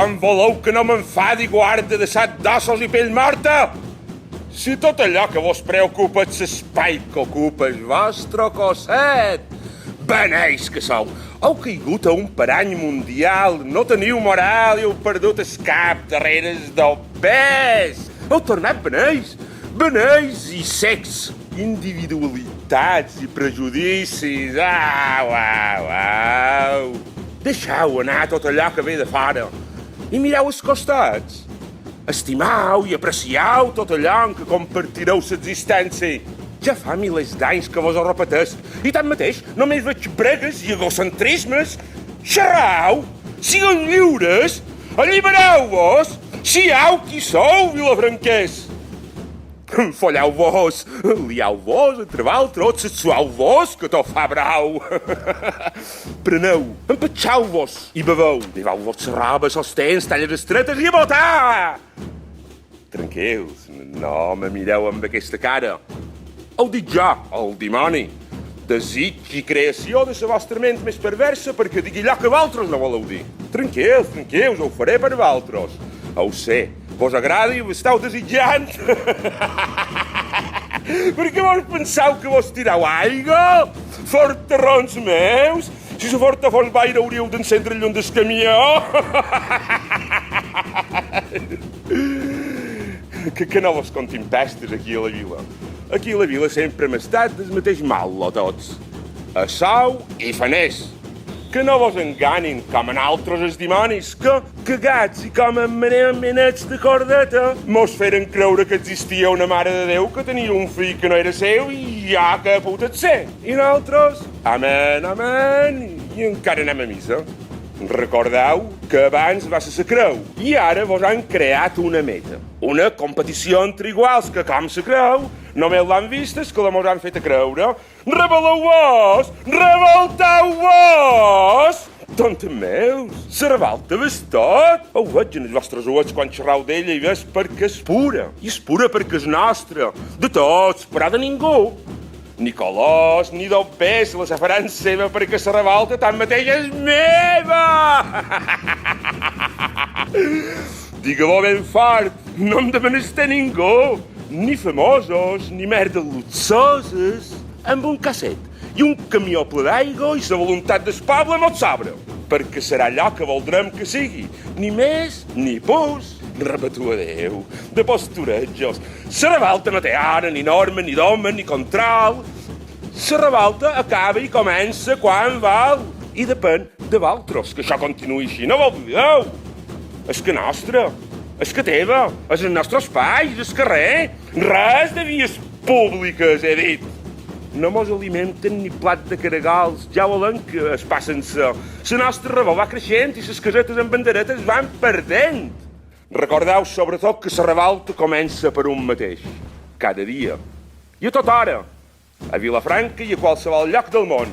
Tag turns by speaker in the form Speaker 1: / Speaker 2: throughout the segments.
Speaker 1: Com voleu que no m'enfadi guarda de set d'ossos i pell morta? Si tot allò que vos preocupa és l'espai que ocupa el vostre cosset. Beneix que sou. Heu caigut a un parany mundial, no teniu moral i heu perdut el cap darrere del pes. Heu tornat beneix, beneix i secs, individualitats i prejudicis. Au, au, au. Deixeu anar tot allò que ve de fora i mireu els costats. Estimau i apreciau tot allò en què compartireu l'existència. Ja fa milers d'anys que vos ho repeteix. I tanmateix, només veig bregues i egocentrismes. Xerrau, sigueu lliures, allibereu-vos, siau qui sou, vilafranquers. Folleu-vos, liau-vos, entre vosaltres, sexuau-vos, que tot fa brau. Preneu, empatxau-vos i beveu. Llevau-vos les robes, els tens, talles estretes i a votar! Tranquils, no me mireu amb aquesta cara. Ho dic jo, el dimoni. Desig i creació de la vostra ment més perversa perquè digui allò que vosaltres no voleu dir. Tranquils, tranquils, ho faré per vosaltres. Ho sé, vos agrada i ho esteu desitjant. Per què vos penseu que vos tireu aigua? Forterrons meus? Si la forta fos baire hauríeu d'encendre el llum del camió. Que no vos contin pestes aquí a la vila. Aquí a la vila sempre hem estat del mateix mal, a tots. A sou i faners. Que no vos enganin com en altres els dimonis, que, cagats i com en menets de cordeta, mos feren creure que existia una mare de Déu que tenia un fill que no era seu i ja que putet ser. I nosaltres, amén, amén, i encara anem a missa. Recordeu que abans va ser la creu i ara vos han creat una meta. Una competició entre iguals que, com la creu, només l'han vistes que la mos han fet a creure. Rebel·leu-vos! Revolteu-vos! Tontes meus, la revolta ves tot. Ho veig en els vostres ulls quan xerrau d'ella i ves perquè és pura. I és pura perquè és nostra. De tots, però de ningú. Ni colors, ni del pes, la faran seva perquè la revolta tanmateix és meva! Digue-ho ben fort, no em de menester ningú, ni famosos, ni merdes luxoses, amb un casset i un camió ple d'aigua i la voluntat del poble no et sobra, perquè serà allò que voldrem que sigui, ni més ni pus. Repetu a Déu, de posturejos. La revolta no té hora, ni norma, ni doma, ni control. La revolta acaba i comença quan vol. I depèn de vosaltres que això continuï així. No ho oblideu. És que nostre, és que teva, és el nostre espai, és el carrer. Res de vies públiques, he dit. No mos alimenten ni plat de caragols. Ja volen que es passen la nostra revolta va creixent i les casetes amb banderetes van perdent. Recordeu, sobretot, que la revolta comença per un mateix, cada dia, i a tota hora, a Vilafranca i a qualsevol lloc del món.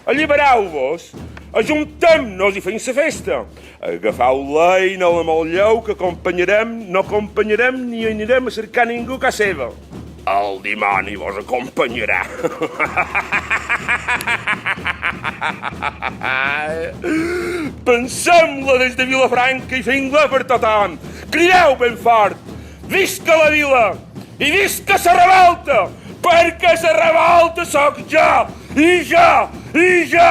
Speaker 1: Allibereu-vos, ajuntem-nos i fem la festa. Agafeu l'eina o la molleu que no acompanyarem ni anirem a cercar ningú a casa seva. El dimoni vos acompanyarà. Pensem-la des de Vilafranca i fem-la per tothom. Crideu ben fort. Visca la vila i visca la revolta, perquè la revolta sóc jo, i jo, i jo!